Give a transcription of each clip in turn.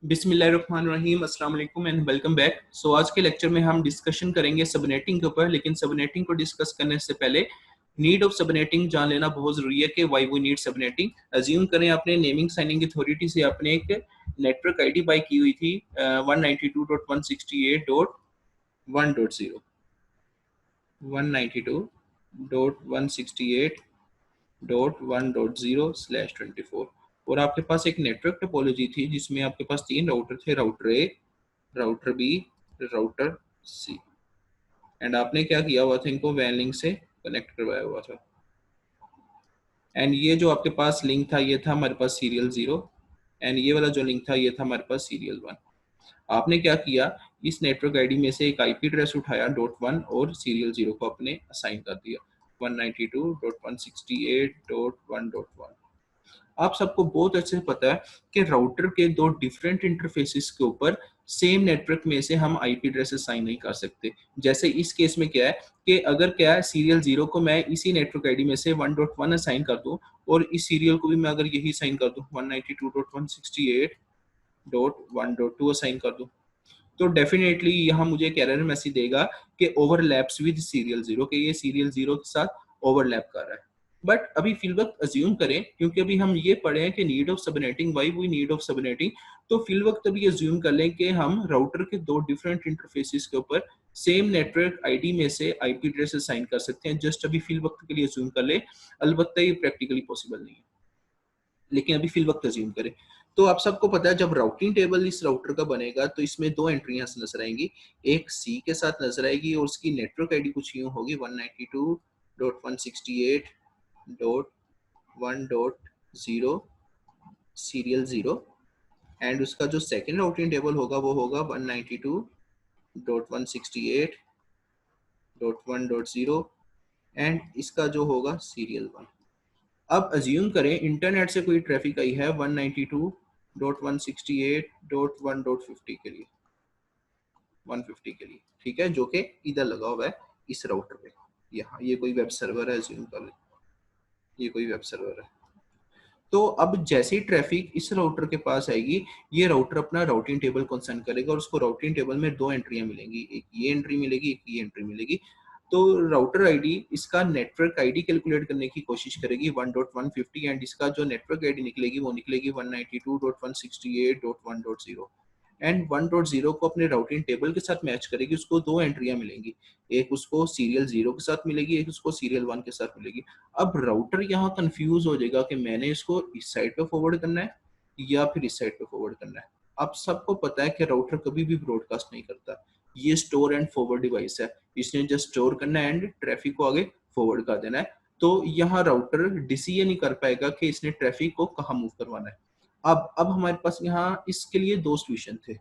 बिस्मिल्लाहिर्रहमानिर्रहीम, अस्सलाम वालेकुम एंड वेलकम बैक। आज के लेक्चर में हम डिस्कशन करेंगे सबनेटिंग के ऊपर, लेकिन सबनेटिंग को डिस्कस करने से पहले नीड ऑफ सबनेटिंग जान लेना बहुत ज़रूरी है कि why we need subnetting. Assume करें आपने नेमिंग साइनिंग अथॉरिटी से आपने एक नेटवर्क आईडी बाई की हुई थी 192.168.1.0 192.168.1.0/24 और आपके पास एक नेटवर्क टोपोलॉजी थी जिसमें आपके पास 3 राउटर थे, router A, router B, router C. And आपने क्या किया हुआ था, इनको वैन लिंक से कनेक्ट करवाया हुआ था। एंड ये जो आपके पास लिंक था ये था हमारे पास सीरियल 0 एंड ये वाला जो लिंक था ये था हमारे पास सीरियल 1। आपने क्या किया, इस नेटवर्क आईडी में से एक आईपी एड्रेस उठाया .1 और सीरियल 0 को आपने असाइन कर दिया 192.168.1.1। आप सबको बहुत अच्छे से पता है कि राउटर के दो डिफरेंट इंटरफेसेस के ऊपर सेम नेटवर्क में से हम आईपी एड्रेस असाइन नहीं कर सकते। जैसे इस केस में क्या है कि अगर क्या है सीरियल 0 को मैं इसी नेटवर्क आईडी में से 1.1 असाइन कर दूं और इस सीरियल को भी मैं अगर यही असाइन कर दूं 192.168.1.2 असाइन कर दूं, तो डेफिनेटली यहाँ मुझे एक एरर मैसेज देगा कि ओवरलैप्स विद सीरियल 0, कि ये सीरियल 0 के साथ ओवरलैप कर रहा है। बट अभी फिलवक्त अज्यूम करें, क्योंकि अभी हम ये पढ़े हैं कि need of subnetting, why we need of subnetting, तो फिलवक्त अभी अज्यूम कर लें कि हम राउटर के दो डिफरेंट इंटरफेसेस के ऊपर सेम नेटवर्क आईडी में से आईपी एड्रेस असाइन कर सकते हैं। जस्ट अभी फिलवक्त के लिए अज्यूम कर ले, अलबत्ता ये प्रैक्टिकली पॉसिबल नहीं है, लेकिन अभी फिल वक्त अज्यूम करें। तो आप सबको पता है जब राउटिंग टेबल इस राउटर का बनेगा तो इसमें दो एंट्रियां नजर आएंगी, एक सी के साथ नजर आएगी और उसकी नेटवर्क आईडी कुछ यूं होगी 192.168.1.0 सीरियल 0 एंड उसका जो सेकेंड राउटिंग टेबल होगा वो होगा 192.168.1.0 एंड इसका जो होगा सीरियल 1। अब अज्यूम करें इंटरनेट से कोई ट्रैफिक आई है 192.168.1.50 के लिए, 150 के लिए, ठीक है, जो कि इधर लगा हुआ है इस राउटर पे। यहाँ ये कोई वेब सर्वर है, अज्यूम कर ले ये कोई वेब सर्वर है। तो अब जैसे ही ट्रैफिक इस राउटर के पास आएगी, ये राउटर अपना राउटिंग टेबल कंसर्न करेगा और उसको राउटिंग टेबल में दो एंट्रियां मिलेंगी, एक ये एंट्री मिलेगी, एक ये एंट्री मिलेगी। तो राउटर आईडी इसका नेटवर्क आईडी कैलकुलेट करने की कोशिश करेगी 1.150 एंड इसका जो नेटवर्क आईडी निकलेगी वो निकलेगी 192.168.1.0 एंड 1.0 को अपने राउटिंग टेबल के साथ मैच करेगी। उसको दो एंट्रियां मिलेंगी, एक उसको सीरियल 0 के साथ मिलेगी, एक उसको सीरियल 1 के साथ मिलेगी। अब राउटर यहाँ कंफ्यूज हो जाएगा कि मैंने इसको इस साइड पे फॉरवर्ड करना है या फिर इस साइड पे फॉरवर्ड करना है। अब सबको पता है कि राउटर कभी भी ब्रॉडकास्ट नहीं करता, ये स्टोर एंड फॉरवर्ड डिवाइस है, इसने जस्ट स्टोर करना है एंड ट्रैफिक को आगे फॉरवर्ड कर देना है। तो यहाँ राउटर डिसीजन नहीं कर पाएगा कि इसने ट्रैफिक को कहाँ मूव करवाना है। अब हमारे पास यहाँ इसके लिए दो सोल्यूशन थे,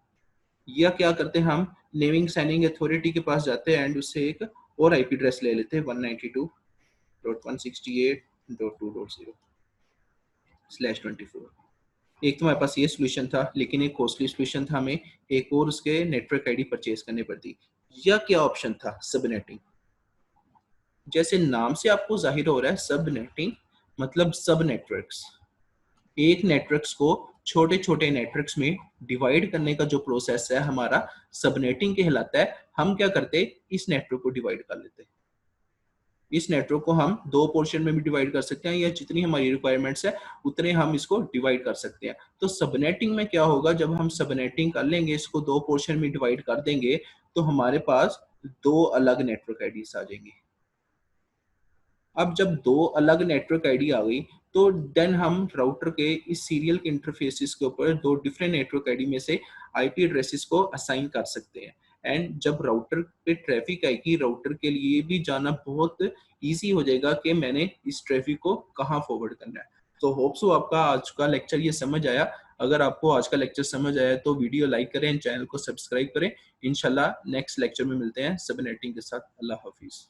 या क्या करते हैं हम नेमिंग साइनिंग अथॉरिटी के पास जाते हैं एंड उससे एक और आईपी एड्रेस ले लेते हैं 192.168.2.0/24। एक तो हमारे पास ये सोल्यूशन था, लेकिन एक कॉस्टली सोल्यूशन था, हमें एक और उसके नेटवर्क आईडी परचेज करनी पड़ती। या क्या ऑप्शन था, सबनेटिंग। जैसे नाम से आपको जाहिर हो रहा है सबनेटिंग मतलब सब नेटवर्क्स, एक नेटवर्क्स को छोटे छोटे नेटवर्क्स में डिवाइड करने का जो प्रोसेस है हमारा सबनेटिंग कहलाता है। हम क्या करते हैं, इस नेटवर्क को डिवाइड कर लेते हैं। इस नेटवर्क को हम दो पोर्शन में भी डिवाइड कर सकते हैं, या जितनी हमारी रिक्वायरमेंट्स है उतने हम इसको डिवाइड कर सकते हैं। तो सबनेटिंग में क्या होगा, जब हम सबनेटिंग कर लेंगे, इसको दो पोर्शन में डिवाइड कर देंगे, तो हमारे पास दो अलग नेटवर्क आईडीज आ जाएंगी। अब जब दो अलग नेटवर्क आईडी आ गई तो देन हम राउटर के इस सीरियल के इंटरफेसेस के ऊपर दो डिफरेंट नेटवर्क आईडी में से आईपी एड्रेसेस को असाइन कर सकते हैं। एंड जब राउटर पे ट्रैफिक आएगी, राउटर के लिए भी जाना बहुत इजी हो जाएगा कि मैंने इस ट्रैफिक को कहाँ फॉरवर्ड करना है। तो होप सो आपका आज का लेक्चर ये समझ आया। अगर आपको आज का लेक्चर समझ आया तो वीडियो लाइक करें, चैनल को सब्सक्राइब करें। इंशाल्लाह नेक्स्ट लेक्चर में मिलते हैं सबनेटिंग के साथ। अल्लाह हाफिज।